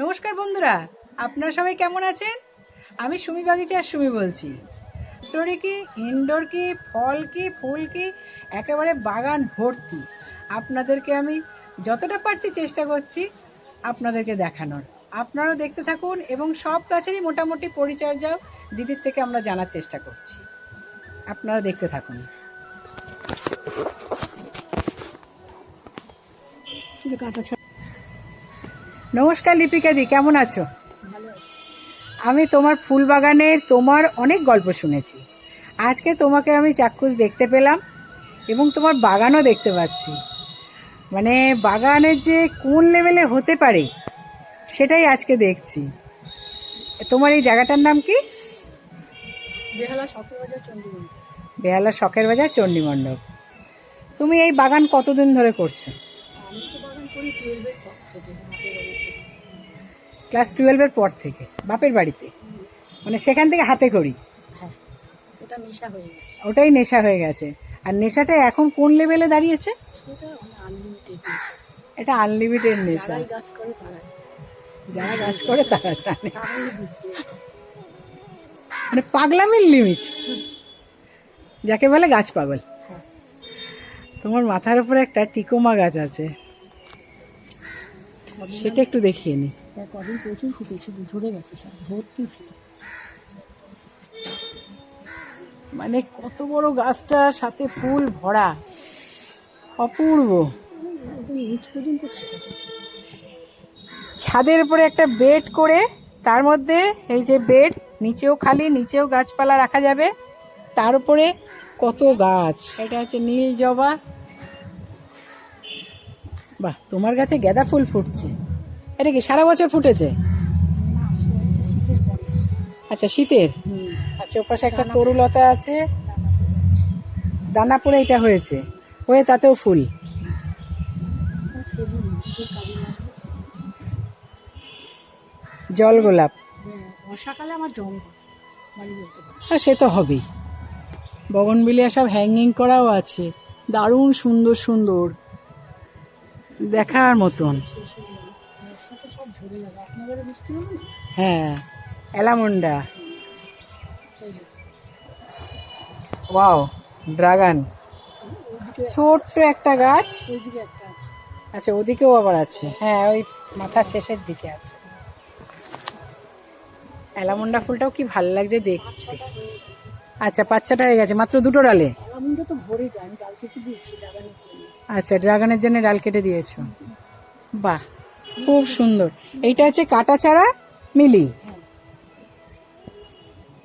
নমস্কার বন্ধুরা, আপনারা সবাই কেমন আছেন? আমি সুমি বাগিচার সুমি বলছি। আউটডোরে কি ইনডোর কি ফল কি ফুল কি একেবারে বাগান ভর্তি। আপনাদেরকে আমি যতটা পারছি চেষ্টা করছি আপনাদেরকে দেখানোর। আপনারাও দেখতে থাকুন এবং সব গাছেরই মোটামুটি পরিচর্যাও দিদির থেকে আমরা জানার চেষ্টা করছি। আপনারা দেখতে থাকুন। নমস্কার লিপিকা দি, কেমন আছো? আমি তোমার ফুল বাগানের তোমার অনেক গল্প শুনেছি। আজকে তোমাকে আমি চাক্ষুষ দেখতে পেলাম এবং তোমার বাগানও দেখতে পাচ্ছি। মানে বাগানের যে কোন লেভেলে হতে পারে সেটাই আজকে দেখছি। তোমার এই জায়গাটার নাম কি? বেহালা শখের বাজার চণ্ডীমণ্ডপ। বেহালা শখের বাজার চণ্ডীমণ্ডপ। তুমি এই বাগান কতদিন ধরে করছো? আমি তো বাগান করি 12-এর পর থেকে, বাপের বাড়ি থেকে। ক্লাস 12-এর পর থেকে বাপের বাড়িতে, মানে সেখান থেকে হাতে করি। হ্যাঁ, ওটা নেশা হয়ে গেছে। ওটাই নেশা হয়ে গেছে। আর নেশাটা এখন কোন লেভেলে দাঁড়িয়েছে? সেটা আনলিমিটেড নেশা। এটা আনলিমিটেড নেশা। যারাই গাছ করে তারাই, যারা গাছ করে তারা জানে। তারাই বুঝবে। মানে পাগলামির লিমিট, যাকে বলে গাছ পাগল। হ্যাঁ, তোমার মাথার উপরে একটা টিকোমা গাছ আছে, সেটা একটু দেখিয়ে নি। কদিন প্রচুর ফুটেছে, ঝরে গেছে, সব ভর্তি ছিল। মানে কত বড় গাছটা, সাথে ফুল ভরা, অপূর্ব। একদম নিচ পর্যন্ত ছিল। ছাদের উপরে একটা বেড করে, তার মধ্যে এই যে বেড, নিচেও খালি, নিচেও গাছপালা রাখা যাবে, তার উপরে কত গাছ। এটা হচ্ছে নীল জবা। বাহ, তোমার গাছে গাঁদা ফুল ফুটছে। এটা কি সারা বছর ফুটেছে? না, সে একটা শীতের পর এসছে। আচ্ছা, শীতের। আচ্ছা, ওপাশে একটা তরুলতা আছে, দানা পড়ে এটা হয়েছে, হয়ে তাতেও ফুল। জল গোলাপ। বর্ষাকালে আমার জঙ্গল বাড়ি বলতে পারে। হ্যাঁ, সে তো হবেই। বগনভিলিয়া সব হ্যাঙ্গিং করাও আছে, দারুণ সুন্দর সুন্দর, দেখার মতন। বর্ষাতে সব ঝরে যাবে। আপনাদের বৃষ্টি হবে না? হ্যাঁ, অ্যালামন্ডা। এই যে ওয়াও, ড্রাগন। ওইদিকে, ছোট্ট একটা গাছ। ওইদিকে একটা আছে। আচ্ছা, ওদিকেও আবার আছে। হ্যাঁ, ওই মাথার শেষের দিকে আছে। অ্যালামন্ডা ফুলটাও কি ভালো লাগছে দেখতে। আচ্ছা, 5-6টা হয়ে গেছে, মাত্র 2টো ডালে। আলামুন্ডা তো ভরে যায়, আমি ডাল কেটে দিয়েছি বাগানের জন্য। আচ্ছা, ড্রাগনের জন্য ডাল কেটে দিয়েছো। বাহ, খুব সুন্দর। এইটা হচ্ছে কাটা ছাড়া মিলি,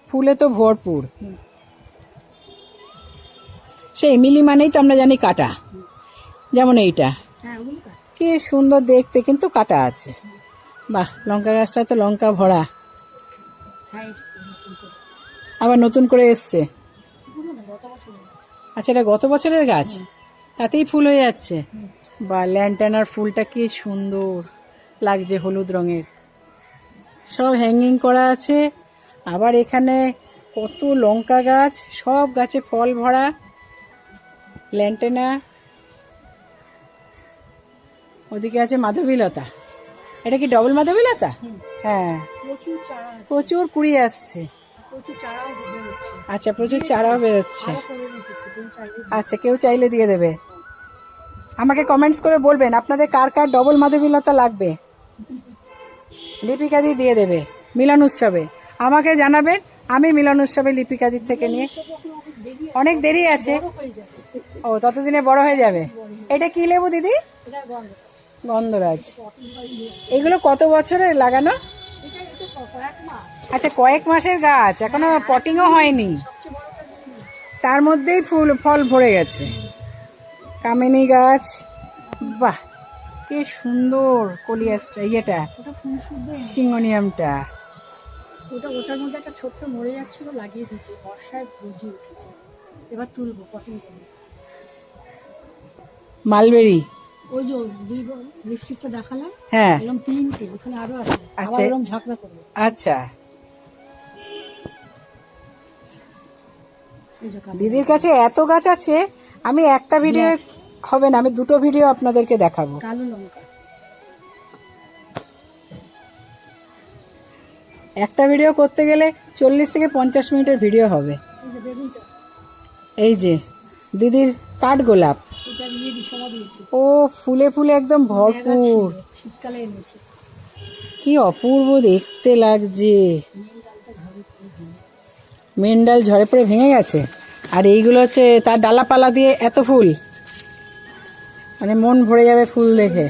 ফুলে তো ভরপুর। সেই মিলি মানেই তো আমরা জানি কাটা, যেমন এইটা হ্যাঁ, ওগুলো কাট। কি সুন্দর দেখতে, কিন্তু কাটা আছে। বাহ, লঙ্কা গাছটা তো লঙ্কা ভরা, হ্যাঁ, এসছে নতুন করে। আবার নতুন করে এসছে। পুরো না, গত বছর এসেছে। আচ্ছা, এটা গত বছরের গাছ, তাতেই ফুল হয়ে যাচ্ছে। বা ল্যান্টানার ফুলটা কি সুন্দর লাগছে, হলুদ রঙের, সব হ্যাঙ্গিং করা আছে। আবার এখানে কত লঙ্কা গাছ, সব গাছে ফল ভরা, ল্যান্টেনা। ওদিকে আছে মাধবীলতা। এটা কি ডবল মাধবীলতা? হ্যাঁ, প্রচুর চারা আছে, প্রচুর কুড়ি আসছে। প্রচুর চারাও বেরোচ্ছে। আচ্ছা, প্রচুর চারাও বেরোচ্ছে। আরো করে রেখেছি, কেউ চাইলে। আচ্ছা, কেউ চাইলে দিয়ে দেবে। আমাকে কমেন্টস করে বলবেন আপনাদের কার কার ডবল মাধবীলতা লাগবে, লিপিকাদি দিয়ে দেবে মিলন উৎসবে। আমাকে জানাবেন, আমি মিলন উৎসবে লিপিকাদির থেকে নিয়ে। অনেক দেরি আছে। বড় হয়ে যাবে। ও, ততদিনে বড় হয়ে যাবে। এটা কি লেবু দিদি? এটা গন্ধ। গন্ধরাজ। এগুলো কত বছরের লাগানো? এটা একটু কয়েক মাস। আচ্ছা, কয়েক মাসের গাছ, এখনো পটিংও হয়নি, সবচেয়ে বড়টা দিয়ে তার মধ্যেই ফুল ফল ভরে গেছে। কামিনী গাছ। বাহ, কি সুন্দর কলিয়াসটা, ইয়েটা ওটা ফুল শুদ্ধ। সিঙ্গোনিয়ামটা। ওটার মধ্যে একটা ছোট্ট মরে যাচ্ছিল, লাগিয়ে দিয়েছে, বর্ষায় গজিয়ে উঠেছে। এবার তুলবো, কঠিন করে। মালবেরি। ওই যে দুই লিপস্টিকটা দেখালাম, হ্যাঁ, এরকম 3টে, ওখানে আরো আছে। আচ্ছা। আবার এরকম ঝাঁকড়া করবো। আচ্ছা, এই যে কালো। দিদির কাছে এত গাছ আছে, আমি একটা ভিডিও হবে না, আমি 2টো ভিডিও আপনাদেরকে দেখাবো। কালো লঙ্কা। একটা ভিডিও করতে গেলে 40 থেকে 50 মিনিটের ভিডিও হবে। এই যে বেগুনটা, এই যে দিদির কাঠগোলাপ, এটা নিয়ে বিষমা দিয়েছি। ও ফুলে ফুলে একদম ভরপুর, শীতকালে এনেছি। কি অপূর্ব দেখতে লাগছে। মেন ডাল ঝরে পড়ে ভেঙে গেছে, আর এইগুলো হচ্ছে তার ডালাপালা দিয়ে এত ফুল, মানে মন ভরে যাবে ফুল দেখে।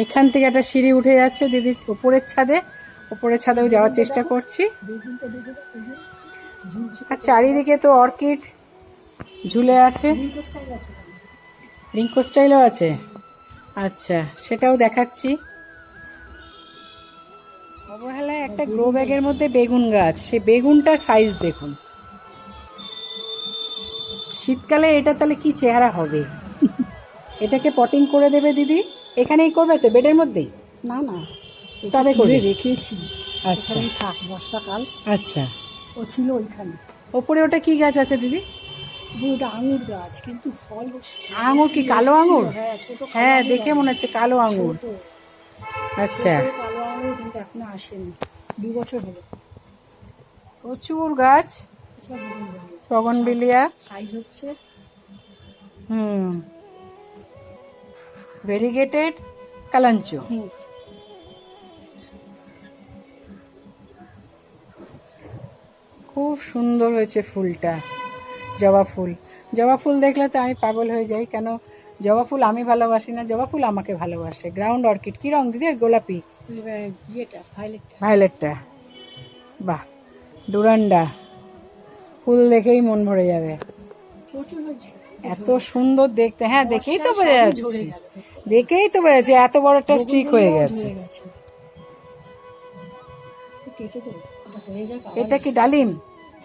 এখান থেকে একটা সিঁড়ি উঠে যাচ্ছে দিদি উপরের ছাদে, উপরের ছাদেও যাওয়ার চেষ্টা করছি। আর চারিদিকে তো অর্কিড ঝুলে আছে, রিঙ্কো স্টাইলও আছে। আচ্ছা, সেটাও দেখাচ্ছি। অবহেলায় একটা গ্রো ব্যাগের মধ্যে বেগুন গাছ, সে বেগুনটা সাইজ দেখুন। শীতকালে এটা তাহলে কি চেহারা হবে। এটাকে পটিং করে দেবে দিদি, এখানেই করবে তো বেডের মধ্যেই? না না, তবে করে রেখেছি। আচ্ছা থাক, বর্ষাকাল। আচ্ছা, ও ছিল ওইখানে। ওপরে ওটা কি গাছ আছে দিদি? ওটা আঙুর গাছ, কিন্তু ফল হচ্ছে। আঙুর কি কালো আঙুর? হ্যাঁ, ছোট হ্যাঁ, দেখে মনে হচ্ছে কালো আঙুর। আচ্ছা, কালো আঙুর, কিন্তু এখনো আসেনি, 2 বছর হলো। প্রচুর গাছ, বগনভিলিয়া সাইজ হচ্ছে। ভেরিগেটেড কালাঞ্চো। খুব সুন্দর হয়েছে ফুলটা, জবা ফুল। জবা ফুল দেখলে তো আমি পাগল হয়ে যাই, কেন জবা ফুল আমি ভালোবাসি না, জবা ফুল আমাকে ভালোবাসে। গ্রাউন্ড অর্কিড কি রং দিদি? গোলাপি, ভায়োলেটটা। বাহ, ডুরান্ডা ফুল দেখেই মন ভরে যাবে, এত সুন্দর দেখতে। হ্যাঁ, দেখেই তো বোঝা যাচ্ছে, দেখেই তো বোঝা যাচ্ছে এত বড় একটা স্টিক হয়ে গেছে। এটা কি ডালিম?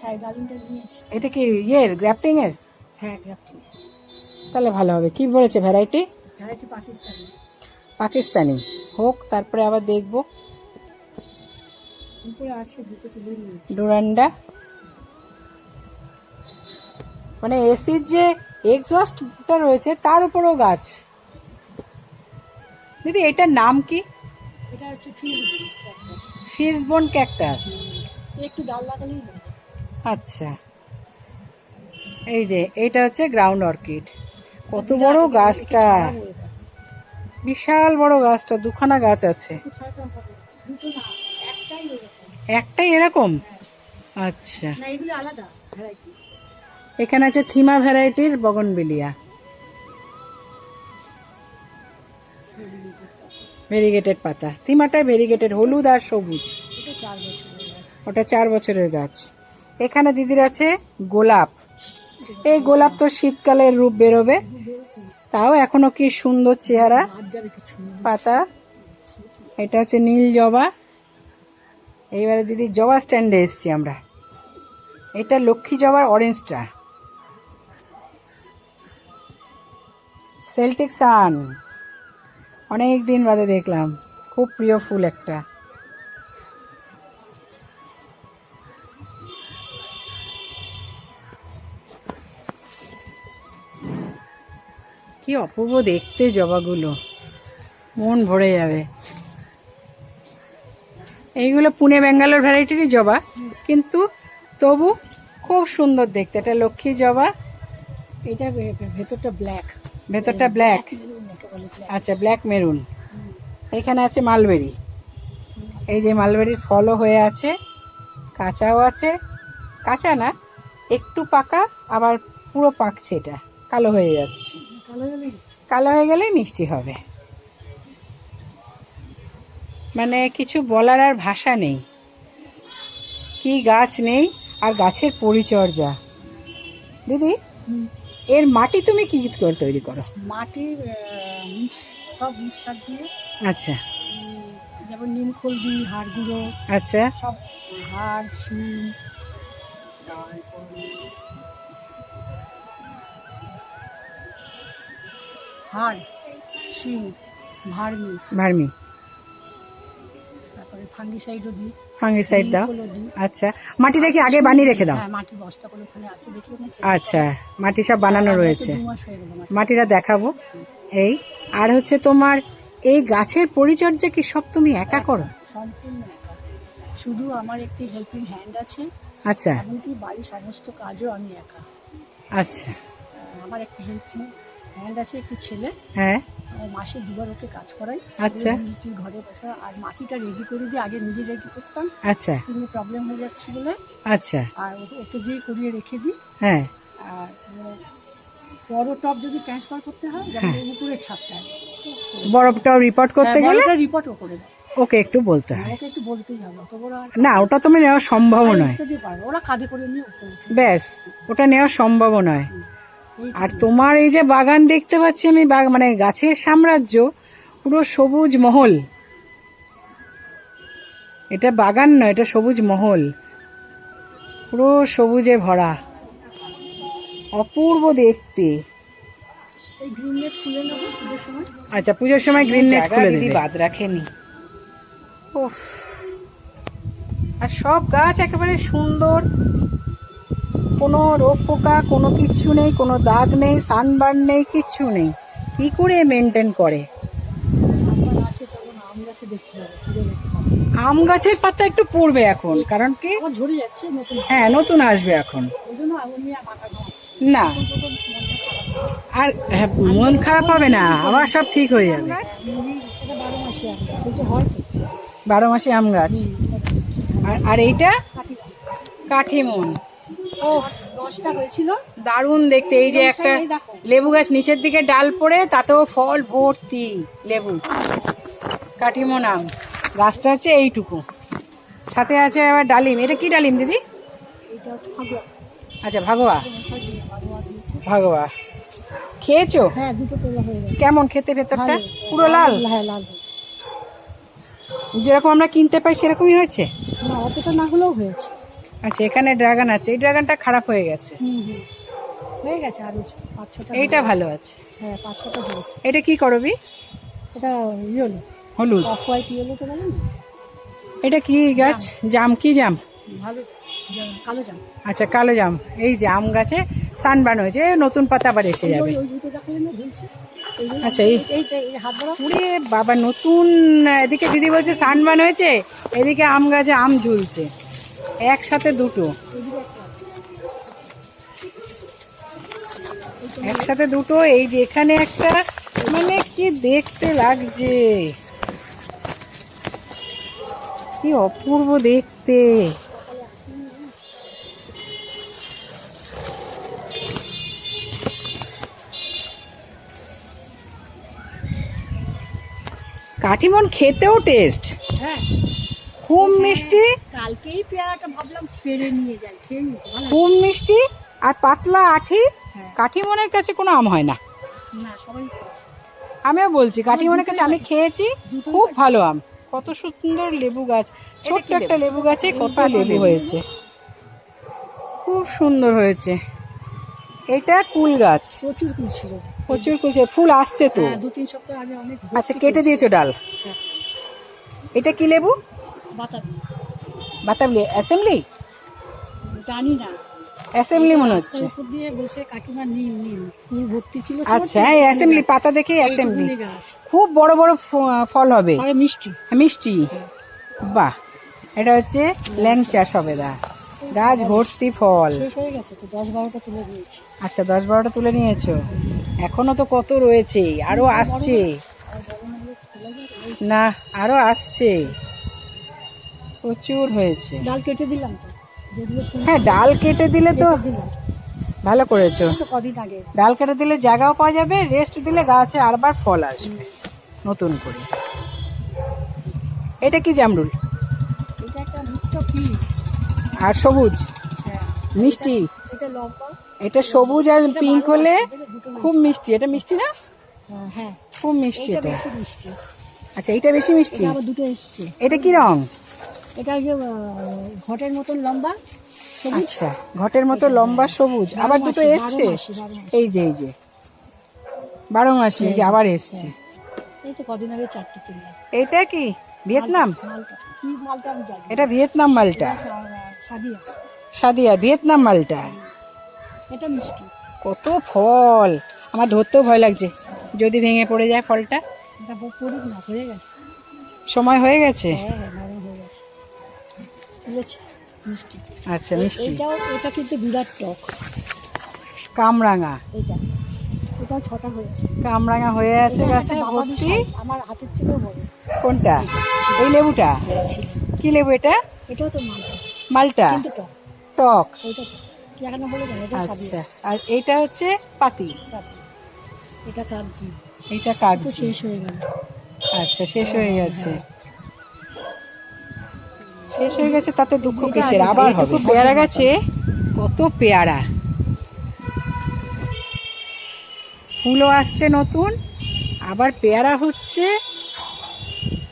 হ্যাঁ, ডালিমটা নিয়ে এসেছি। এটা কি ইয়ের গ্রাফটিং এর? হ্যাঁ, গ্রাফটিং। তাহলে ভালো হবে। কি বলেছে ভ্যারাইটি? ভ্যারাইটি পাকিস্তানি। পাকিস্তানি হোক, তারপরে আবার দেখবো। উপরে আছে, দুটো তুলে নিয়েছি। ডুরান্ডা, মানে এসির যে এক্সস্টটা রয়েছে তার উপরেও গাছ। দিদি এটার নাম কি? এটা হচ্ছে ফিশবোন ক্যাকটাস। একটু ডাল লাগালেই হবে। আচ্ছা, এই যে এটা হচ্ছে গ্রাউন্ড অর্কিড। কত বড় গাছটা, বিশাল বড় গাছটা, দুখানা গাছ আছে। দুটো না, একটাই এরকম। একটাই এরকম? আচ্ছা, না, এগুলো আলাদা ভ্যারাইটি। এখানে আছে থিমা ভ্যারাইটির বগনভিলিয়া, ভেরিগেটেড পাতা। থিমাটাই ভেরিগেটেড, হলুদ আর সবুজ। এটা 4 বছরের গাছ। ওটা 4 বছরের গাছ। এখানে দিদির আছে গোলাপ। এই গোলাপ তো শীতকালের রূপ বেরোবে, তাও এখনো কি সুন্দর চেহারা, পাতা। এটা হচ্ছে নীল জবা। এইবারে দিদি জবা স্ট্যান্ডে এসছি আমরা। এটা লক্ষ্মী জবার অরেঞ্জটা, সেল্টিক সান, অনেক দিন বাদে দেখলাম, খুব প্রিয় ফুল একটা। কি অপূর্ব দেখতে জবাগুলো, মন ভরে যাবে। এইগুলো পুনে ব্যাঙ্গালোর ভ্যারাইটিরই জবা, কিন্তু তবু খুব সুন্দর দেখতে। এটা লক্ষ্মী জবা। এটা ভেতরটা ব্ল্যাক। ভেতরটা ব্ল্যাক? আচ্ছা, ব্ল্যাক মেরুন। এখানে আছে মালবেরি। এই যে মালবেরির ফলও হয়ে আছে, কাঁচাও আছে, কাঁচা না একটু পাকা, আবার পুরো পাকছে। এটা কালো হয়ে যাচ্ছে, কালো হয়ে গেলেই মিষ্টি হবে। মানে কিছু বলার আর ভাষা নেই, কি গাছ নেই, আর গাছের পরিচর্যা। দিদি এর মাটি তুমি কি করে তৈরি করো? মাটি সব মিক্সার দিয়ে। আচ্ছা, যেমন নিমখোল দিই, হাড় গুঁড়ো। আচ্ছা, সব হাড়, শিম, হাড়, শিম, ভার্মি, ভার্মি, তারপরে ফাঙ্গিসাইডও দিই। ফাঙ্গিসাইড দাও? নিমখোলও দিই। আচ্ছা, মাটিটা কি আগে বানিয়ে রেখে দাও? হ্যাঁ, মাটি বস্তাগুলো ওখানে আছে, দেখে নিয়েছি। আচ্ছা, মাটি সব বানানো রয়েছে, 2 মাস হয়ে গেল। মাটিটা দেখাবো। এই আর হচ্ছে তোমার এই গাছের পরিচর্যা কি সব তুমি একা করো? সম্পূর্ণ একা। শুধু আমার একটি হেল্পিং হ্যান্ড আছে, আচ্ছা এমনকি বাড়ির সমস্ত কাজও আমি একা। আচ্ছা। আমার একটা হেল্পিং হ্যান্ড আছে, একটি ছেলে। হ্যাঁ মাসে 2 বার ওকে কাজ করাই। আচ্ছা। ঘরে বসা আর মাটিটা রেডি করে দিয়ে আগে নিজে রেডি করতাম, আচ্ছা স্কিনে প্রবলেম হয়ে যাচ্ছে বলে, আচ্ছা। আর ওকে দিয়ে করিয়ে রেখে দিই। হ্যাঁ আর বড় টপ যদি ট্রান্সফার করতে হয়, যেমন উপরের ছাদটায় বরফটাও রিপোর্ট করতে গেলে রিপোর্টও করে দেয়। ওকে একটু বলতে হয়। ওকে একটু বলতেই হবে, অত বড় আর না ওটা তুমি নেওয়া সম্ভব নয়। দিতে পারবে, ওরা কাঁধে করে নিয়ে উপরে উঠে। ব্যাস ওটা নেওয়া সম্ভব নয়। এই আর তোমার এই যে বাগান দেখতে পাচ্ছি আমি, মানে গাছের সাম্রাজ্য, পুরো সবুজ মহল। এটা বাগান নয়, এটা সবুজ মহল, পুরো সবুজে ভরা, অপূর্ব দেখতে। এই গ্রিন নেট খুলে নেবো পুজোর সময়। আচ্ছা পুজোর সময় গ্রিন নেট খুলে দিদি বাদ রাখেনি। উফ, আর সব গাছ একেবারে সুন্দর, কোনো রোগ পোকা কোনো কিচ্ছু নেই, কোনো দাগ নেই, সানবার্ন নেই, কিচ্ছু নেই। কি করে মেনটেন করে? সামনে আছে, তখন আম গাছে দেখতে হবে, তুলে দেখতে হবে। আম গাছের পাতা একটু পড়বে এখন, কারণ কি আমার ঝরে যাচ্ছে নতুন, হ্যাঁ নতুন আসবে এখন। ওই জন্য আমি আর মাথা ঘামাচ্ছি না আর হ্যাঁ, মন খারাপ হবে না, আবার সব ঠিক হয়ে যাবে। এটা 12 মাসে আম গাছ, ওই যে হয় তো 12 মাসে আম গাছ। আর এইটা কাটি কাঠিমন। ও 10টা হয়েছিল। দারুণ দেখতে। এই যে একটা লেবু গাছ নিচের দিকে ডাল পড়ে, তাতেও ফল ভর্তি লেবু। কাঠিমন আম গাছটা হচ্ছে এইটুকু, সাথে আছে আবার ডালিম। এটা কি ডালিম দিদি? এটা হচ্ছে ফাগুয়া। আচ্ছা ভাগোয়া। ফাগুয়া দিয়েছে। ভাগোয়া খেয়েছো? হ্যাঁ, দুটো তোলা হয়ে গেছে। কেমন খেতে ভেতরটা? ভালো। পুরো লাল, হ্যাঁ লাল হয়েছে। যেরকম আমরা কিনতে পাই সেরকমই হয়েছে? না অতটা না হলেও হয়েছে। আচ্ছা এখানে ড্রাগন আছে, এই ড্রাগনটা খারাপ হয়ে গেছে। হয়ে গেছে আরো 5-6টা। এইটা ভালো আছে। হ্যাঁ 5-6টা হয়েছে। এটা কি করবি? এটা ইয়েলো, হলুদ। অফ হোয়াইট ইয়েলো তো বলেন না? এটা কি গাছ? জাম? কি জাম? ভালো কালো জাম। আচ্ছা কালো জাম। এই যে আম গাছে সানবার্ন হয়েছে, নতুন পাতা আবার এসে যাবে। ওই দুটো দেখালেন না ঝুলছে। আচ্ছা এই এই হাত ধরা। পুরে বাবা নতুন। এদিকে দিদি বলছে সানবার্ন হয়েছে, এদিকে আম গাছে আম ঝুলছে, একসাথে দুটো। একসাথে দুটো। এই যে এখানে একটা, মানে কি দেখতে লাগছে, কি অপূর্ব দেখতে। কাঠিমন খেতেও টেস্ট, হ্যাঁ খুব মিষ্টি, কালকেই পেয়ারাটা ভাবলাম পেরে নিয়ে যাই, খেয়ে নিয়েছি ভালো। খুব মিষ্টি আর পাতলা আঠি। হ্যাঁ। কাঠিমনের কাছে কোনো আম হয় না। না সবাই খাচ্ছে। আমিও বলছি কাঠিমনের কাছে আমি খেয়েছি, খুব ভালো আম। কত সুন্দর লেবু গাছ, ছোট্ট একটা লেবু গাছে কত লেবু হয়েছে, খুব সুন্দর হয়েছে। এটা কুল গাছ, প্রচুর কুল ছিল। প্রচুর কুল, ফুল আসছে তো। হ্যাঁ 2-3 সপ্তাহ আগে অনেক। আচ্ছা কেটে দিয়েছো ডাল? হ্যাঁ। এটা কি লেবু? বাতাবি। বাতাবি অ্যাসেম্বলি? জানি না, অ্যাসেম্বলি মনে হচ্ছে। রাস্তার উপর দিয়ে বসে কাকিমা নিম নিম ফুল ভর্তি ছিল। আচ্ছা এই অ্যাসেম্বলি, পাতা দেখে অ্যাসেম্বলি। এইটুকুনি গাছ। খুব বড় বড় ফল হবে, আর মিষ্টি। মিষ্টি। বাহ, এটা হচ্ছে ল্যাংচা সবেদা, গাছ ভর্তি ফল। শেষ হয়ে গেছে তো, 10-12টা তুলে দিয়েছি। আচ্ছা 10-12টা তুলে নিয়েছো, এখনো তো কত রয়েছে, আরো আসছে। আর বড় না হলে তুলে যাবে। না আরো আসছে, প্রচুর হয়েছে। ডাল কেটে দিলাম তো, যেগুলো ফুল হ্যাঁ ডাল কেটে দিলে তো দিলাম ভালো করেছো। তো কদিন আগে। ডাল কেটে দিলে জায়গাও পাওয়া যাবে, রেস্ট দিলে গাছে আরবার ফল আসবে নতুন করে। এটা কি জামরুল? এটা একটা মিষ্টি ফুল। আর সবুজ হ্যাঁ মিষ্টি। এটা লম্বা। এটা সবুজ আর পিঙ্ক হলে দুটো খুব মিষ্টি। এটা মিষ্টি না? হ্যাঁ খুব মিষ্টি এটা এটা। বেশি মিষ্টি। আচ্ছা এইটা বেশি মিষ্টি। এটা আবার দুটো এসছে। এটা কি রং? এটা যে ঘটের মতন লম্বা সবুজ। আচ্ছা ঘটের মতো লম্বা সবুজ, আবার দুটো এসছে। এই যে 12 মাসি, এই যে আবার এসছে। এই তো কদিন আগে 4টে তুললাম। এটা কি ভিয়েতনাম? মালটা কি মালটা আমি জানি না। এটা ভিয়েতনাম মালটা, সাদিয়া। সাদিয়া ভিয়েতনাম মালটা। এটা মিষ্টি। কত ফল, আমার ধরতেও ভয় লাগছে যদি ভেঙে পড়ে যায় ফলটা। এটা পড়ুক না, হয়ে গেছে। সময় হয়ে গেছে? হ্যাঁ হ্যাঁ, নরম হয়ে গেছে। বুঝেছি, মিষ্টি। আচ্ছা, মিষ্টি। এটা কিন্তু বিরাট টক। কামরাঙা, এটাও 6টা হয়েছে। কামরাঙা হয়ে আছে এটা গাছে একটা বাতাবি ভর্তি। সাইজ, আমার হাতের থেকেও বড়। কোনটা? এই লেবুটা? ছিল। কি লেবু এটা? এটাও তো মালটা, মালটা, কিন্তু টক। টক। ওইটা কি এখনো বলে না, এটা আচ্ছা, সাবিয়া। আর এইটা হচ্ছে পাতি, এটা কাগজি। এইটা তো কাগজি। শেষ হয়ে গেল। আচ্ছা, শেষ হয়ে গেছে। শেষ হয়ে গেছে তাতে দুঃখ কিসের, আবার হবে। পেয়ারা গাছে কত পেয়ারা, ফুলও আসছে নতুন, আবার পেয়ারা হচ্ছে,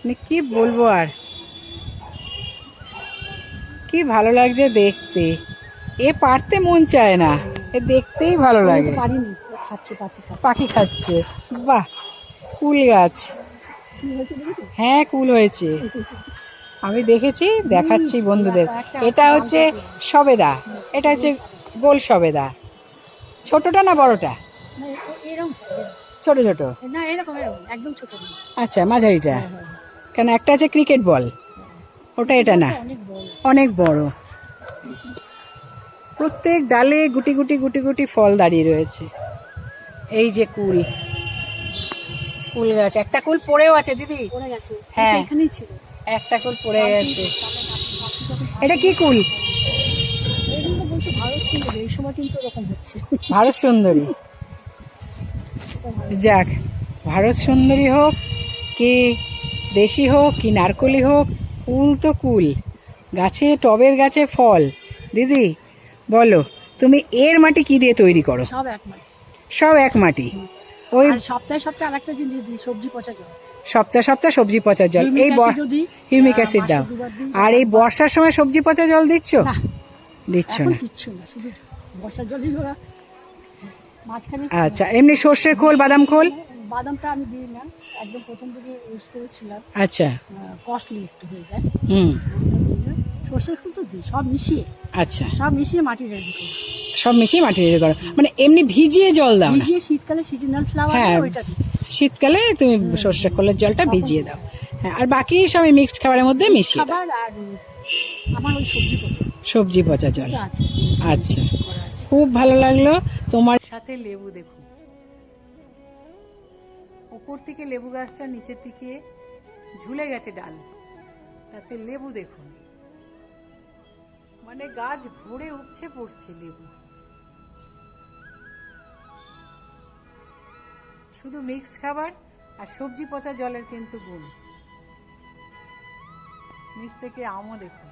মানে কি বলবো আর, কি ভালো লাগছে দেখতে। এ পারতে মন চায় না, এ দেখতেই ভালো আমি লাগে। তো পারিনি, ও খাচ্ছে, পাখি খাচ্ছে। পাখি খাচ্ছে। বাহ, কুল গাছ। কি হয়েছে দেখেছো? হ্যাঁ, কুল হয়েছে, আমি দেখেছি, দেখাচ্ছি বন্ধুদের। এটা হচ্ছে সবেদা, এটা হচ্ছে গোল সবেদা। ছোটটা না বড়টা? না, এরকম ছোট ছোট। না, এরকম এরকম একদম ছোট না। আচ্ছা, মাঝারিটা। হ্যাঁ, হ্যাঁ, কেন, একটা আছে ক্রিকেট বল, ওটা এটা না, অনেক বড়। অনেক বড়। প্রত্যেক ডালে গুটি গুটি গুটি গুটি ফল দাঁড়িয়ে রয়েছে। এই যে কুল, কুল গাছ, একটা কুল পড়েও আছে দিদি। পড়ে গেছে, হ্যাঁ। এটা এখানেই ছিল। একটা কুল পড়ে গেছে। এটা কি কুল? এগুলো বলতে ভারত সুন্দর, এই সময় কিন্তু এরকম হচ্ছে। ভারত সুন্দরী। যাক, ভারত সুন্দরী হোক কি দেশি হোক কি নারকলি হোক, কুল তো কুল। গাছে, টবের গাছে ফল। দিদি বলো, তুমি এর মাটি কি দিয়ে তৈরি করো? সব এক মাটি। সব এক মাটি। ওই আর সপ্তাহে সপ্তাহে আরেকটা জিনিস দিই, সবজি পচা জল। সপ্তাহ সপ্তাহ সবজি পচা জল। এই হিউমিক অ্যাসিড দাও। আর এই বর্ষার সময় সবজি পচা জল দিচ্ছ? না, দিচ্ছ এখন না? কিচ্ছু না, শুধু বর্ষার জলই ওরা মাঝখানে। আচ্ছা, এমনি সর্ষের খোল, বাদাম খোল? বাদামটা আমি দিই না, একদম প্রথম থেকে ইউজ করেছিলাম, আচ্ছা, কস্টলি একটু হয়ে যায়। হুম, সর্ষের ফুল তো দিই, সব মিশিয়ে, আচ্ছা, সব মিশিয়ে মাটি রেডি করি। সব মিশিয়ে মাটি রেডি করো, মানে এমনি ভিজিয়ে জল দাও না? ভিজিয়ে শীতকালে সিজনাল ফ্লাওয়ার, হ্যাঁ, ওইটা দিই। শীতকালে তুমি সর্ষে খোলের জলটা ভিজিয়ে দাও। হ্যাঁ, আর বাকি সব মিক্সড খাবারের মধ্যে মিশিয়ে দাও। খাবার আর আমার ওই সবজি পচা সবজি পচা জল। আছে, আচ্ছা, করা আছে। খুব ভালো লাগলো তোমার সাথে। লেবু দেখুন, উপর থেকে লেবু গাছটা নিচের দিকে ঝুলে গেছে ডাল, তাতে লেবু দেখুন, মানে গাছ ভরে উপচে পড়ছে লেবু। শুধু মিক্সড খাবার আর সবজি পচা জলের কিন্তু গুণ। নিচ থেকে আমও দেখুন,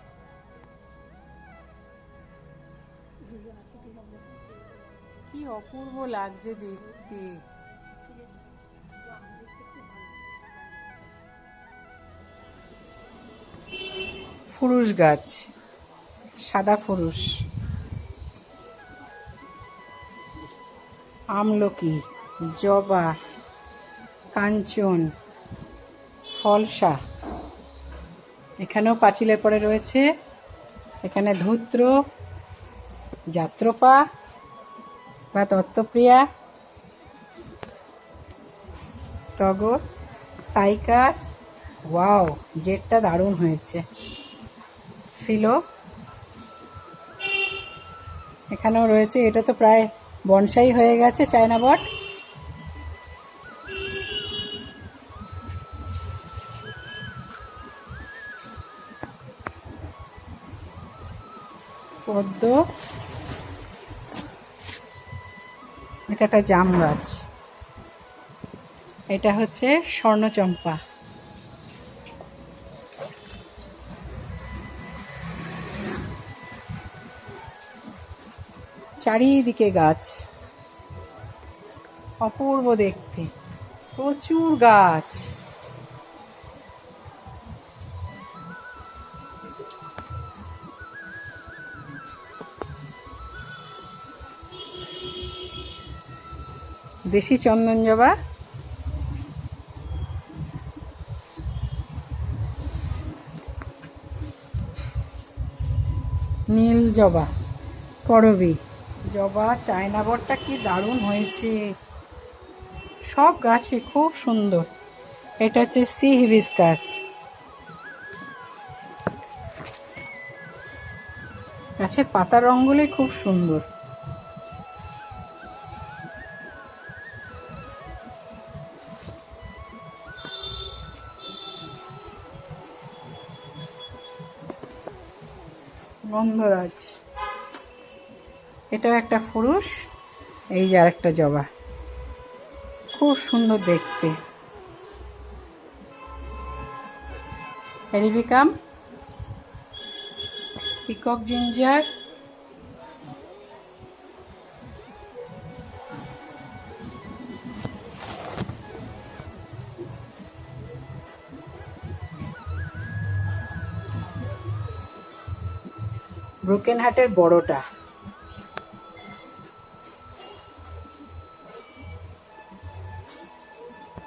কি অপূর্ব লাগছে দেখতে। ফুরুষ গাছ, সাদা ফুরুষ, আমলকি, জবা, কাঞ্চন, ফলসা। এখানেও পাঁচিলের পরে রয়েছে, এখানে ধূত্র, যাত্রপা বা দত্তপ্রিয়া, টগর, সাইকাস। ওয়াও, জেটটা দারুণ হয়েছে। ফিলো এখানেও রয়েছে, এটা তো প্রায় বনসাই হয়ে গেছে, চায়না বট। পদ্ম, এটা একটা জাম গাছ, এটা হচ্ছে স্বর্ণচম্পা। চারিদিকে গাছ, অপূর্ব দেখতে, প্রচুর গাছ। দেশি চন্দন জবা, নীল জবা, করবী জবা, চায়না বটটা কি দারুণ হয়েছে। সব গাছে খুব সুন্দর, এটা হচ্ছে সি হিবিস্কাস। গাছের পাতার রঙগুলি খুব সুন্দর। গন্ধরাজ, এটাও একটা ফুরুষ। এই যে আরেকটা জবা, খুব সুন্দর দেখতে। এরিবিকাম, পিকক জিঞ্জার, ব্রোকেন হার্টের বড়টা,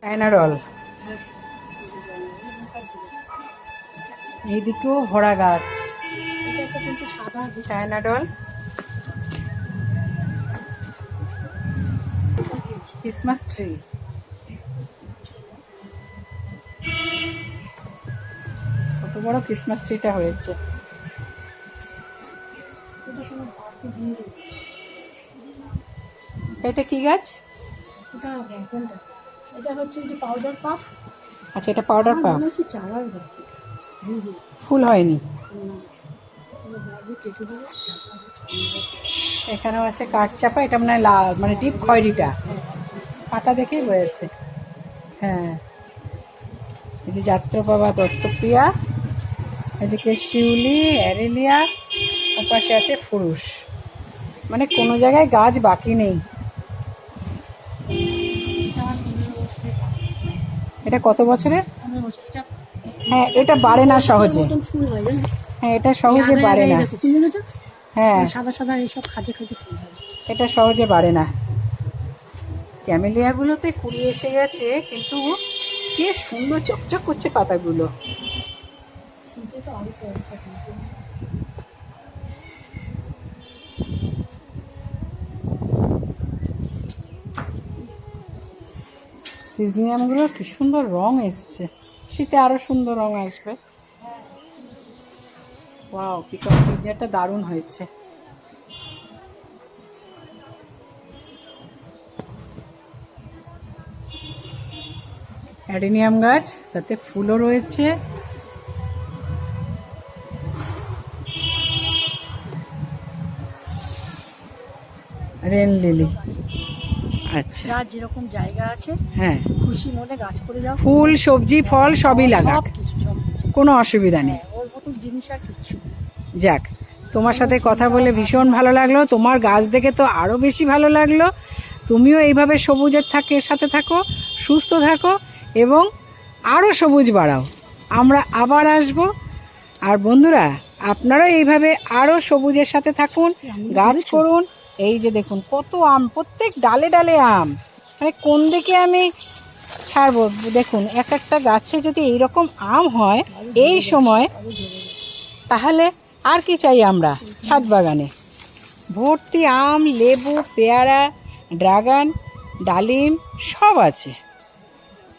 চায়নাডল, এইদিকেও ভরা গাছ। এটা একটা কিন্তু সাদা চায়নাডল, ক্রিসমাস ট্রি, কত বড় ক্রিসমাস ট্রিটা হয়েছে। এটা কোনো বাড়তি দিয়ে দেবে। এটা কি গাছ? এটা কোনটা? এটা হচ্ছে যে পাউডার পাফ। আচ্ছা, এটা পাউডার পাম। মনে হচ্ছে চারার গাছ এটা। ভিজে ফুল হয়নি। কেটে দেবে। এখানেও আছে কাঠচাপা, এটা মনে হয় মানে ডিপ খয়েরিটা, পাতা দেখেই হয়েছে। হ্যাঁ, এই যে যাত্রাপাবা দত্তপ্রিয়া, এদিকে শিউলি, অ্যারেলিয়া, ওপাশে আছে ফুরুষ। মানে কোনো জায়গায় গাছ বাকি নেই। এটা কত বছরের? হ্যাঁ, এটা বাড়ে না সহজে। ফুল হয় জানো? হ্যাঁ, এটা সহজে বাড়ে না। ফুল দেখেছো? হ্যাঁ, সাদা সাদা এইসব খাজে খাজে ফুল হয়। এটা সহজে বাড়ে না। ক্যামেলিয়াগুলোতে কুড়ি এসে গেছে, কিন্তু কি সুন্দর চকচক করছে পাতাগুলো। শীতে তো আরো কম থাকে। সিজনিয়ামগুলো কি সুন্দর রং এসছে, শীতে আরো সুন্দর রং আসবে। ওয়াও, পিকক জিঞ্জারটা দারুণ হয়েছে। অ্যাডেনিয়াম গাছ, তাতে ফুলও রয়েছে। রেন লিলি, আচ্ছা, যার যেরকম জায়গা আছে হ্যাঁ, খুশি মনে গাছ করে যাও। ফুল সবজি ফল সবই লাগাক, সবকিছু কোনো অসুবিধা নেই। ওর মতন জিনিস আর কিচ্ছু নেই। যাক, তোমার সাথে কথা বলে ভীষণ ভালো লাগলো। তোমার গাছ দেখে তো আরো বেশি ভালো লাগলো। তুমিও এইভাবে সবুজের সাথে থাকো, সুস্থ থাকো এবং আরো সবুজ বাড়াও। আমরা আবার আসবো। আর বন্ধুরা, আপনারাও এইভাবে আরো সবুজের সাথে থাকুন, গাছ করুন। এই যে দেখুন কত আম, প্রত্যেক ডালে ডালে আম। মানে কোন দিকে আমি ছাড়বো? দেখুন, এক একটা গাছে যদি এইরকম আম হয় এই সময়, তাহলে আর কি চাই আমরা? ছাদ বাগানে ভর্তি আম, লেবু, পেয়ারা, ড্রাগন, ডালিম সব আছে।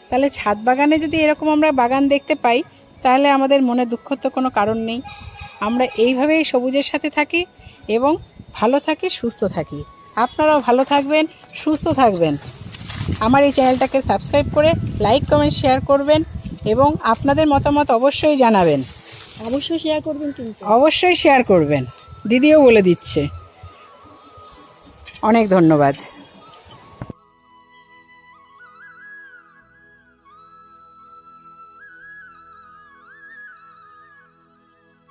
তাহলে ছাদ বাগানে যদি এরকম আমরা বাগান দেখতে পাই, তাহলে আমাদের মনে দুঃখের তো কোনো কারণ নেই। আমরা এইভাবেই সবুজের সাথে থাকি এবং ভালো থাকি, সুস্থ থাকি। আপনারাও ভালো থাকবেন, সুস্থ থাকবেন। আমার এই চ্যানেলটাকে সাবস্ক্রাইব করে লাইক, কমেন্ট, শেয়ার করবেন এবং আপনাদের মতামত অবশ্যই জানাবেন। অবশ্যই শেয়ার করবেন কিন্তু। অবশ্যই শেয়ার করবেন, দিদিও বলে দিচ্ছে। অনেক ধন্যবাদ।